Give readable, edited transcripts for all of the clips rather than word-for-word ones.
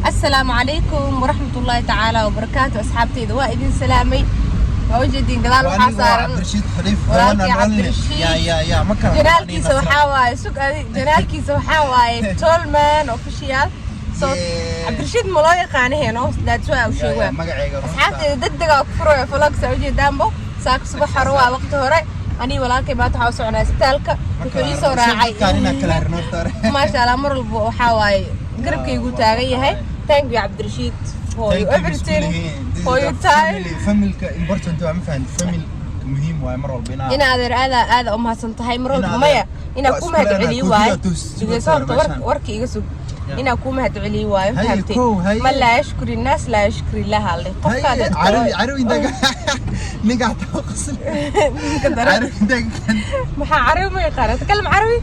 السلام عليكم ورحمة الله تعالى وبركاته أصحابتي دواء إذن سلامي موجودين قدال وحاصار عبد الرشيد خليف ولكن عبد الرشيد يا مكان جنالكي سو حواي سوق جنالكي سو حواي تولمان اوفيشال صوت عبد الرشيد ملاي قانه هنا لا تسوى او شيء أصحابتي دقدقة كفروا فلوق سعودي دامبو ساك صبح روا وقت هوري أني ولكن ما تحاوسوا على ستالك وكل صورة عاي ما شاء الله مر البو حواي قربك يقول تاغي هاي thank you عبد الرشيد for everything for your time family important ما فهمت family مهم واي مرة البناء إن هذا أمها سنتهاي مرة البمية إن أكون هدعلي واي إذا صارت ورك يجسوا إن أكون هدعلي واي فهمتي ما لا يشكر الناس لا يشكر الله اللي قفا عربي دقة نقع توقص عربي دقة ما عربي ما يقارن أتكلم عربي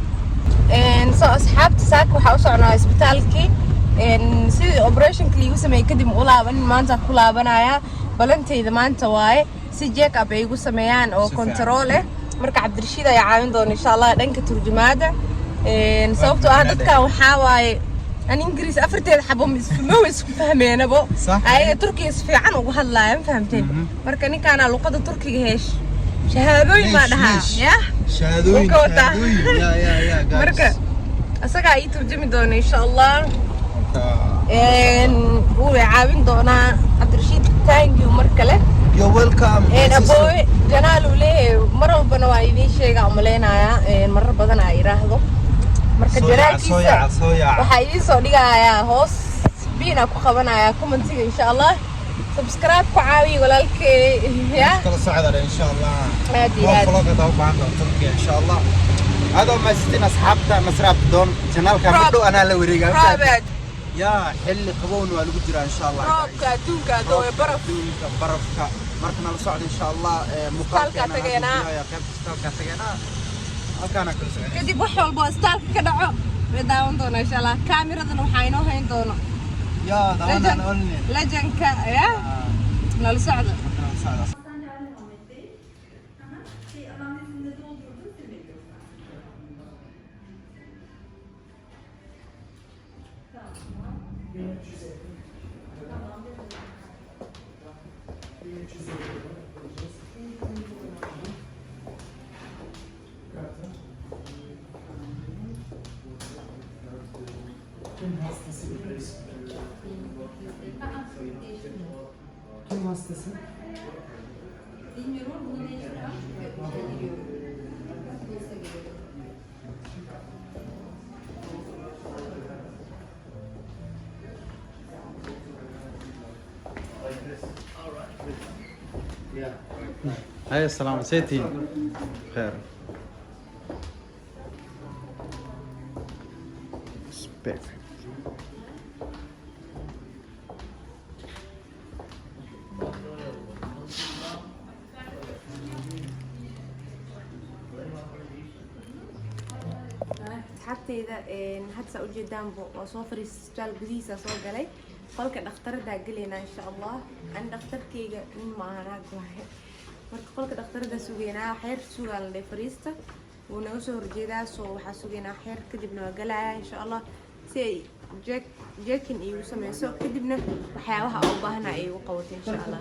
إن صو أصحاب تساك وحوسوا عنا إسبتالكي إن سيد أوبريشن كلي وسمي كدي مقولابن ما أنت كلابنايا بلنتي إذا ما أنت واي si jeeg ab ay igu sameeyaan oo control ah marka Cabdirashiid ay caawin doon insha Allah dhanka turjumaada sababtoo ah dadka waxa waaye aan Ingiriis afarteed xabo ma isku fahmeenabo ay Turkiga si fiican ugu hadlaayaan fahamteen marka ninkaana luqada Turkiga heesh shahaadooyin ma dhaha ya shahaadooyin ya marka asaga ay turjumi doon insha Allah uu caawin doona Cabdirashiid thank you markale You're welcome. Aboy janaal uu leeyahay mar walbana waa idin sheegaa umaleynaya marar badan ay yiraahdo marka janaalkiisa waxa idin soo dhigayaa hoos biina ku qabanaya commentiga insha Allah subscribe ku caawiyo walaalkay ya kala socda insha Allah aadi vlogada u baahan Turkiga insha Allah هذا ما ستين أصحابته مسراب دون جنال كامدو أنا اللي وريقة يا حل قبون والوجرة إن شاء الله روبكا توكا دو برفكا مركنا الصعد إن شاء الله مقالكا تجينا يا كيف ستالكا تجينا أكان كل سنة كدي بحول بوستالكا كدعو بداون دونا إن شاء الله كاميرا دنو حينو هين دونا يا دوانا نقولني لجنكا يا نالصعد Kim hastası? Bilmiyorum bunu ne هاي السلام سيتي خير perfect حتى حتى قدام وصوفر السجال قديسة صور قلي قولك الدكتور ده قلينا إن شاء الله عند دكتور كي معنا قوي قولك الدكتور ده سوينا حير سوى اللي فريسته ونوصل رجيدا سو حسوينا حير كدبنا قلعة إن شاء الله سي جاكن إيو سمي سو كدبنا وحياوها أو باهنا إيو قوة إن شاء الله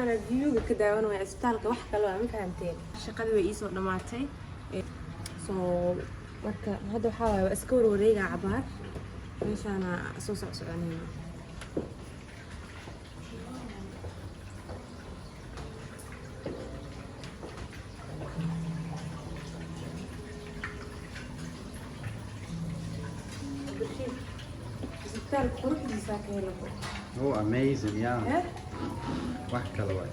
meeshaan view ka daawanaya isbitaalka wax kale waa ma fahanteen shaqadii way ii soo dhamaatay marka hadda waxaa waaye waa iska warwareegaa cabaar meeshaana soo soconayna isbitaalka quruxdiisa ka helabo Oh, amazing, yeah. Wax kale waay.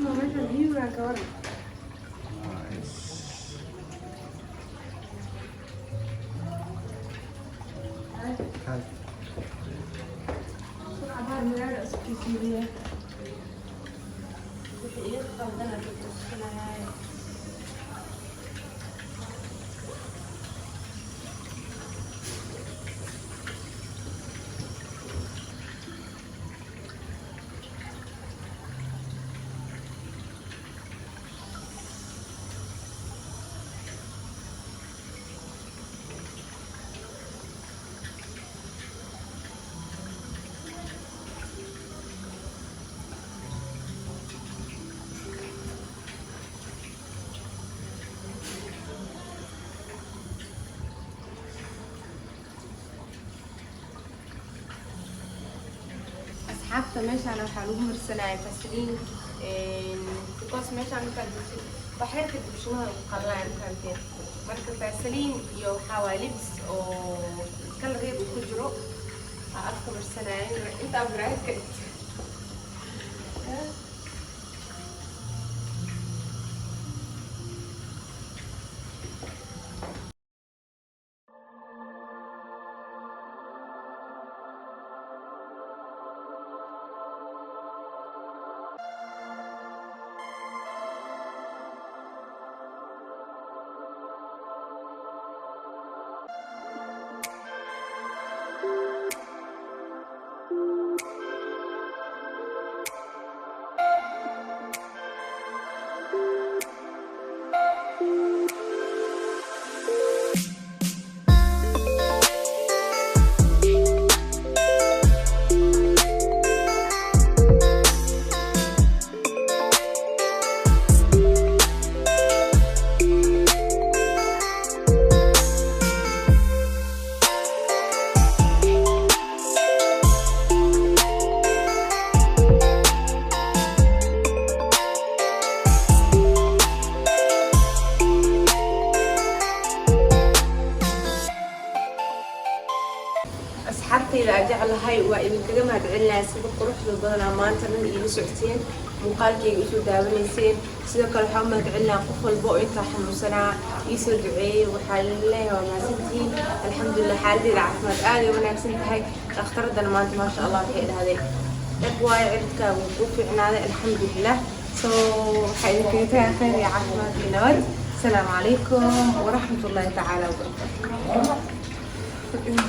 ma meeshaan view-ga ka waran Nice. Hi. cabaar magaala isku fiiriya wixii iga qaldana dadkusinaya asxaabta meeshaan waxaa lagu marsanaya fasliin because meeshaan baxeerka dibshimada ku qallaan kanteen marka fasliin iyo waxaa waa libs oo kalareed uu ku jiro afka marsanaya intaa baraadka asxaabtayda jeclahay waa idinkaga mahadcelinayaa sida quruxda badan maanta dhan iila socodsiin muuqaalkayga isoo daawanayseen sidoo kale waxaan u mahadcelinayaa qof walba oo intaa xanuunsanaa ii soo duceeyey waxaa leeyahay waa mahadsantihiin alxamdulilah xaaladdeeda caafimaad aad ay wanaagsan tahay dhakhtaradana maanta maasha allah waxay dhahdeen dhab waayo ciribkaaga wuu kuu fiicnaaday alxamdulilah waxaa idinkaga tagaa khayr iyo caafimaad iyo nabad asalaamu calaykum waraxmatullaahi tacaala wabarakaatu